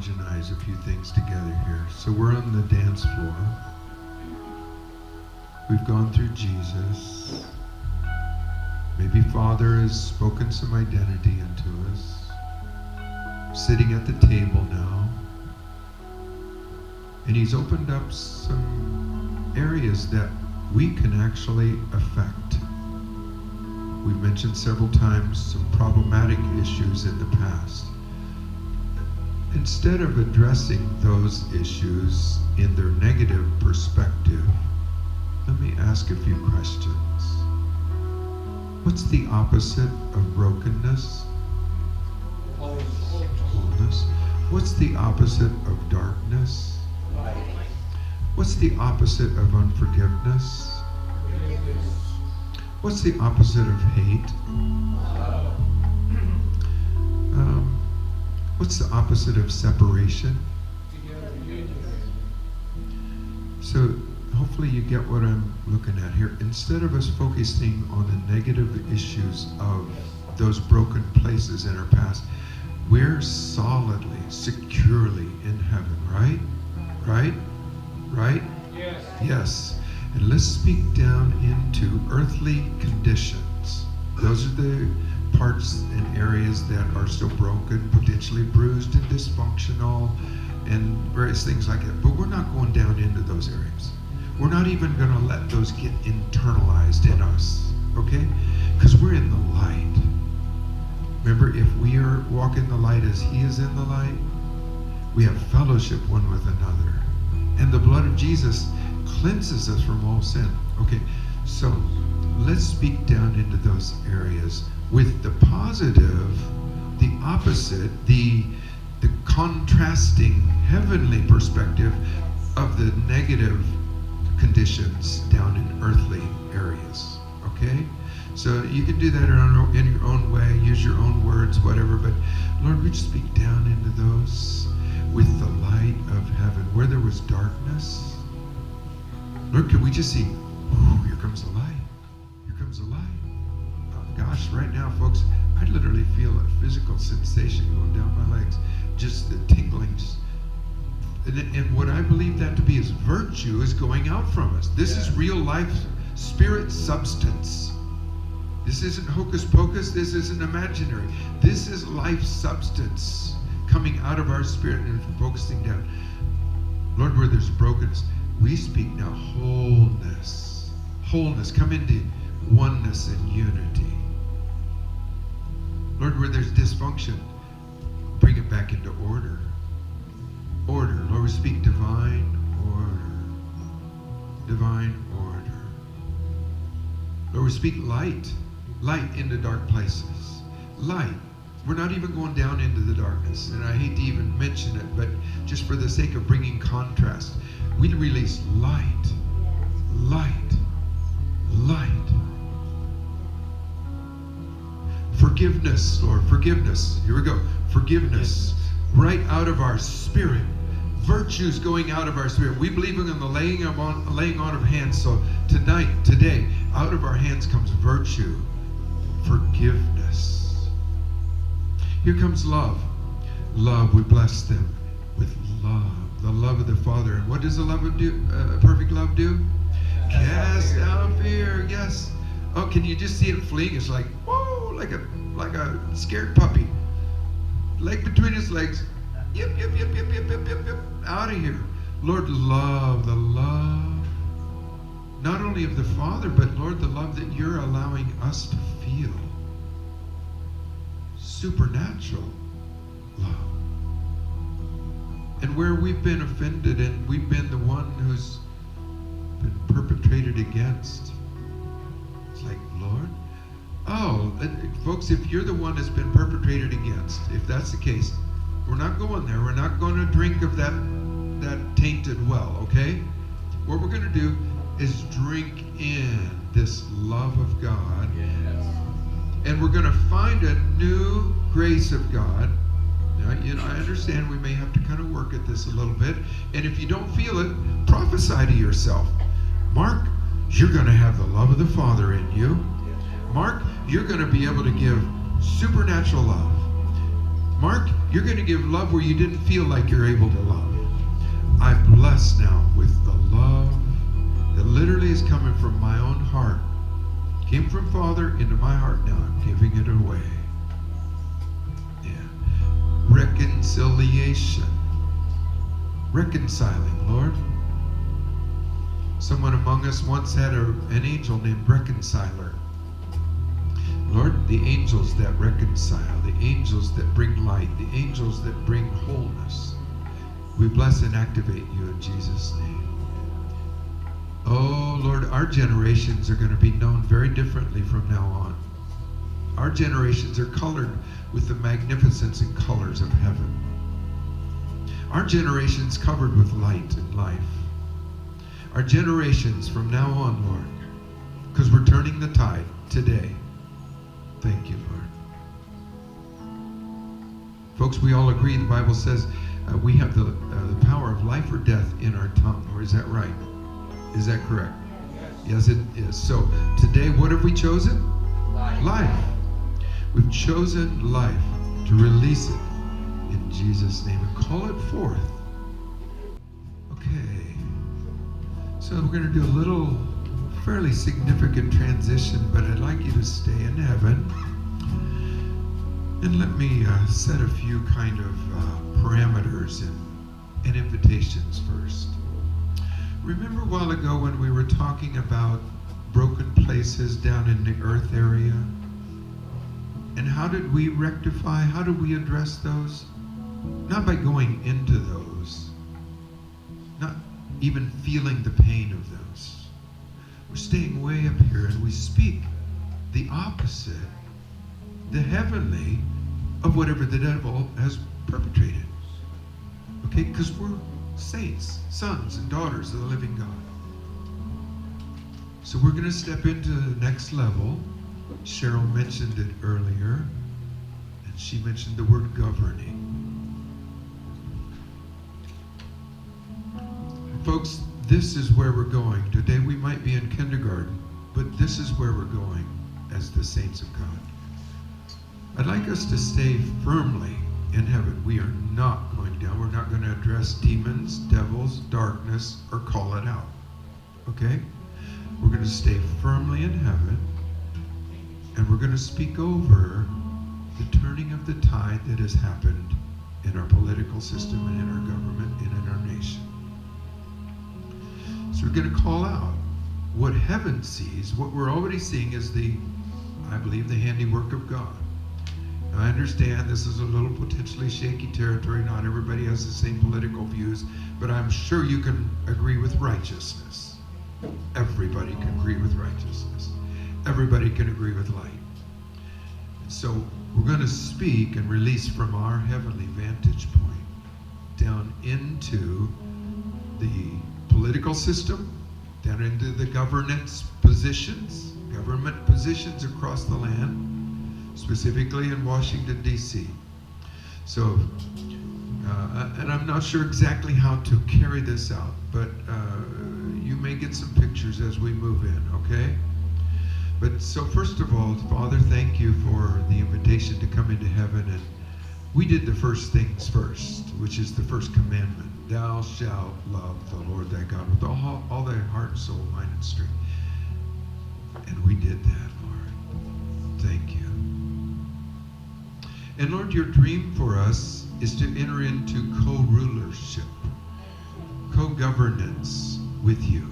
homogenize a few things together here. So we're on the dance floor. We've gone through Jesus. Maybe Father has spoken some identity into us. Sitting at the table now. And he's opened up some areas that we can actually affect. We've mentioned several times some problematic issues in the past. Instead of addressing those issues in their negative perspective, let me ask a few questions. What's the opposite of brokenness? Wholeness. What's the opposite of darkness? Light. What's the opposite of unforgiveness? What's the opposite of hate? What's the opposite of separation? So hopefully you get what I'm looking at here. Instead of us focusing on the negative issues of those broken places in our past, we're solidly, securely in heaven, right? Right? Right? Yes. Yes. And let's speak down into earthly conditions. Those are the parts and areas that are still broken, potentially bruised and dysfunctional, and various things like that. But we're not going down into those areas. We're not even going to let those get internalized in us, okay? Because we're in the light. Remember, if we are walking the light as He is in the light, we have fellowship one with another. And the blood of Jesus cleanses us from all sin. Okay, so let's speak down into those areas with the positive, the opposite, the contrasting heavenly perspective of the negative conditions down in earthly areas. Okay? So you can do that in your own way, use your own words, whatever, but Lord, we just speak down into those with the light of heaven. Where there was darkness, Lord, can we just see, oh, here comes the light. Here comes the light. Oh, gosh, right now, folks, I literally feel a physical sensation going down my legs. Just the tingling. And what I believe that to be is virtue is going out from us. This is real life, spirit substance. This isn't hocus pocus. This isn't imaginary. This is life substance coming out of our spirit and focusing down. Lord, where there's brokenness, we speak now wholeness. Wholeness. Come into oneness and unity. Lord, where there's dysfunction, bring it back into order. Order. Lord, we speak divine order. Divine order. Lord, we speak light. Light into dark places. Light. We're not even going down into the darkness. And I hate to even mention it, but just for the sake of bringing contrast, we release light. Light. Light. Forgiveness, Lord. Forgiveness. Here we go. Forgiveness. Right out of our spirit. Virtues going out of our spirit. We believe in the laying on of hands. So tonight, today, out of our hands comes virtue. Forgiveness. Here comes love. Love, we bless them with love. The love of the Father. And what does the love of perfect love do? Cast out fear. Yes. Oh, can you just see it fleeing? It's like, whoa, like a scared puppy. Leg between his legs. Yip, yip, yip, yip, yip, yip, yip, yip. Out of here. Lord, love, the love, not only of the Father, but Lord, the love that you're allowing us to feel. Supernatural love. And where we've been offended and we've been the one who's been perpetrated against, it's like, Lord, oh, folks, if you're the one that's been perpetrated against, if that's the case, we're not going there. We're not going to drink of that tainted well, okay? What we're going to do is drink in this love of God. Yes. And we're going to find a new grace of God. Now, I understand we may have to kind of work at this a little bit. And if you don't feel it, prophesy to yourself. Mark, you're going to have the love of the Father in you. Mark, you're going to be able to give supernatural love. Mark, you're going to give love where you didn't feel like you're able to love. I'm blessed now with the love that literally is coming from my own heart. Came from Father into my heart, now I'm giving it away. Yeah. Reconciliation. Reconciling, Lord. Someone among us once had an angel named Reconciler. Lord, the angels that reconcile, the angels that bring light, the angels that bring wholeness, we bless and activate you in Jesus' name. Oh, Lord, our generations are going to be known very differently from now on. Our generations are colored with the magnificence and colors of heaven. Our generation's covered with light and life. Our generations from now on, Lord, because we're turning the tide today. Thank you, Lord. Folks, we all agree, the Bible says we have the power of life or death in our tongue. Or is that right? Is that correct? Yes, it is. So today, what have we chosen? Life. We've chosen life to release it in Jesus' name and call it forth. Okay. So we're going to do a little fairly significant transition, but I'd like you to stay in heaven. And let me set a few kind of parameters and invitations first. Remember a while ago when we were talking about broken places down in the earth area? And how did we rectify, how did we address those? Not by going into those, not even feeling the pain of those. We're staying way up here and we speak the opposite, the heavenly, of whatever the devil has perpetrated. Okay, because we're saints, sons and daughters of the living God. So we're going to step into the next level. Cheryl mentioned it earlier, and she mentioned the word governing. Folks, this is where we're going. Today we might be in kindergarten, but this is where we're going as the saints of God. I'd like us to stay firmly in heaven. We are not going down. We're not going to address demons, devils, darkness, or call it out. Okay? We're going to stay firmly in heaven, and we're going to speak over the turning of the tide that has happened in our political system and in our government and in our nation. So we're going to call out what heaven sees. What we're already seeing is I believe, the handiwork of God. Now, I understand this is a little potentially shaky territory. Not everybody has the same political views, but I'm sure you can agree with righteousness. Everybody can agree with righteousness. Everybody can agree with light. And so we're going to speak and release from our heavenly vantage point down into the political system, down into the government positions across the land, specifically in Washington, D.C. So, and I'm not sure exactly how to carry this out, but you may get some pictures as we move in, okay? But so first of all, Father, thank you for the invitation to come into heaven. And we did the first things first, which is the first commandment. Thou shalt love the Lord thy God with all thy heart, soul, mind, and strength. And we did that, Lord. Thank you. And Lord, your dream for us is to enter into co-rulership, co-governance with you.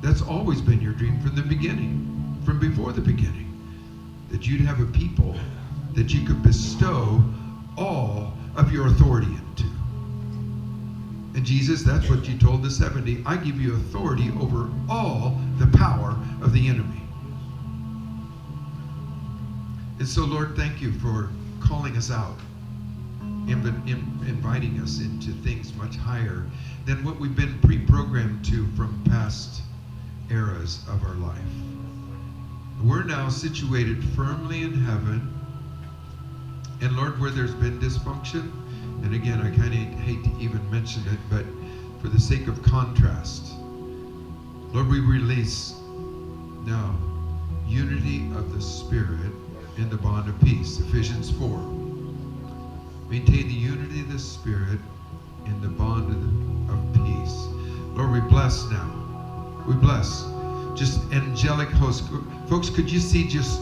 That's always been your dream from the beginning, from before the beginning, that you'd have a people that you could bestow all of your authority into. And Jesus, that's what you told the 70. I give you authority over all the power of the enemy. And so, Lord, thank you for calling us out, inviting us into things much higher than what we've been pre-programmed to from past eras of our life. We're now situated firmly in heaven. And Lord, where there's been dysfunction, and again, I kind of hate to even mention it, but for the sake of contrast, Lord, we release now unity of the Spirit in the bond of peace, Ephesians 4. Maintain the unity of the Spirit in the bond of peace. Lord, we bless now. We bless. Just angelic hosts. Folks, could you see just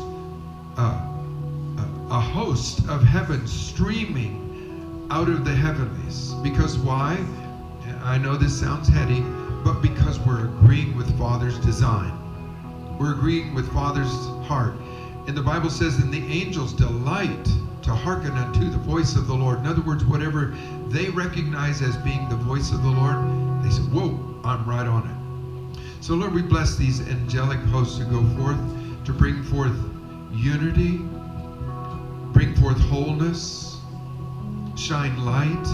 a host of heaven streaming out of the heavenlies? Because why? I know this sounds heady, but because we're agreeing with Father's design. We're agreeing with Father's heart. And the Bible says, and the angels delight to hearken unto the voice of the Lord. In other words, whatever they recognize as being the voice of the Lord, they say, whoa, I'm right on it. So Lord, we bless these angelic hosts to go forth, to bring forth unity, bring forth wholeness, shine light.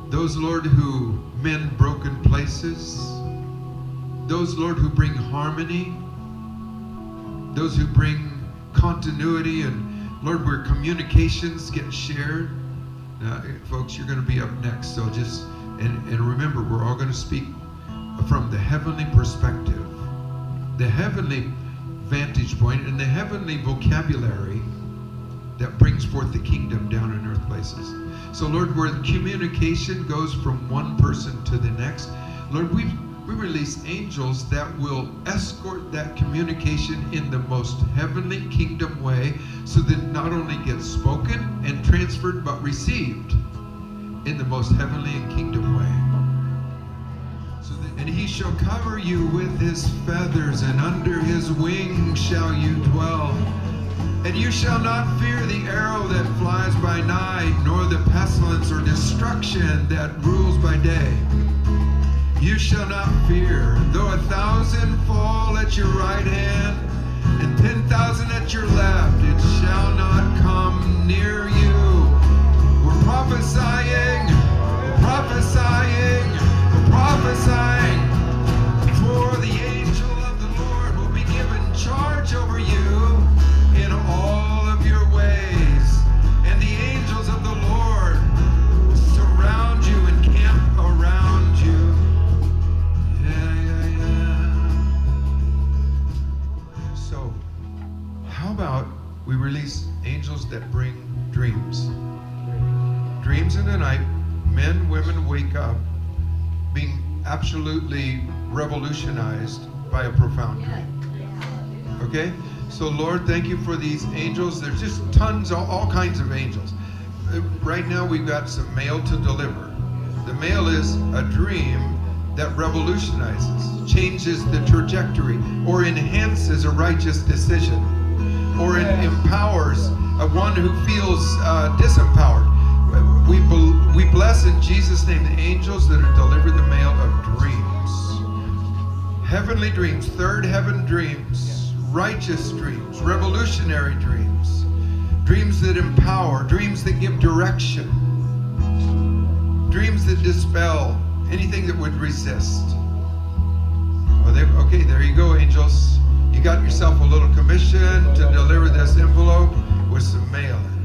Those, Lord, who mend broken places. Those, Lord, who bring harmony. Those who bring continuity, and Lord, where communications get shared. Now, folks, you're going to be up next, so just, and remember, we're all going to speak from the heavenly perspective, the heavenly vantage point, and the heavenly vocabulary that brings forth the kingdom down in earth places. So Lord, where the communication goes from one person to the next, Lord, we release angels that will escort that communication in the most heavenly kingdom way, so that it not only gets spoken and transferred, but received in the most heavenly and kingdom way. And he shall cover you with his feathers, and under his wings shall you dwell. And you shall not fear the arrow that flies by night, nor the pestilence or destruction that rules by day. You shall not fear, though 1,000 fall at your right hand, and 10,000 at your left, it shall not come near you. We're prophesying, prophesying, prophesying. For the angel of the Lord will be given charge over you in all of your ways. And the angels of the Lord will surround you and camp around you. So, how about we release angels that bring dreams? Dreams in the night, men, women wake up being absolutely revolutionized by a profound dream. Okay? So Lord, thank you for these angels. There's just tons, all kinds of angels. Right now we've got some mail to deliver. The mail is a dream that revolutionizes, changes the trajectory, or enhances a righteous decision, or it empowers one who feels disempowered. We bless in Jesus' name the angels that are delivering the mail of dreams. Heavenly dreams, third heaven dreams, righteous dreams, revolutionary dreams, dreams that empower, dreams that give direction, dreams that dispel anything that would resist. Okay, there you go, angels. You got yourself a little commission to deliver this envelope with some mail in it.